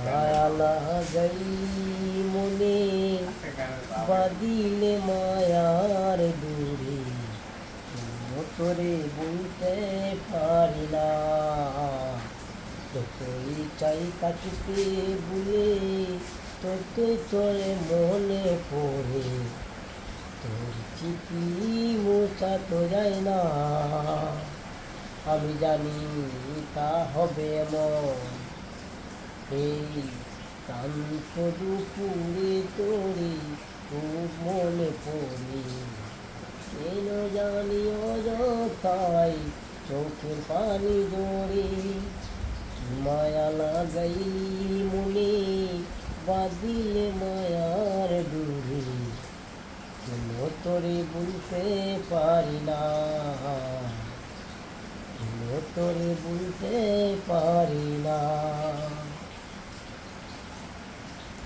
মায়া লাগাই মনে বাদিলে মায়ার দূরে তোরে বলতে পারি না যতই চাই কাটিতে ভুলে ততই তোরে মনে পড়ে তোর চিঠি মোছা তো যায় না আমি জানি তা হবে এমন এই ক্লান্ত দুপুরে তোরে খুব মনে পড়ে কেন জানি অযথাই চোখের পানি জড়ে মায়া লাগাই মনে বাঁধিলে মায়ার ডুরে কেন তোরে বলতে পারি না কেন তোরে বলতে পারি না।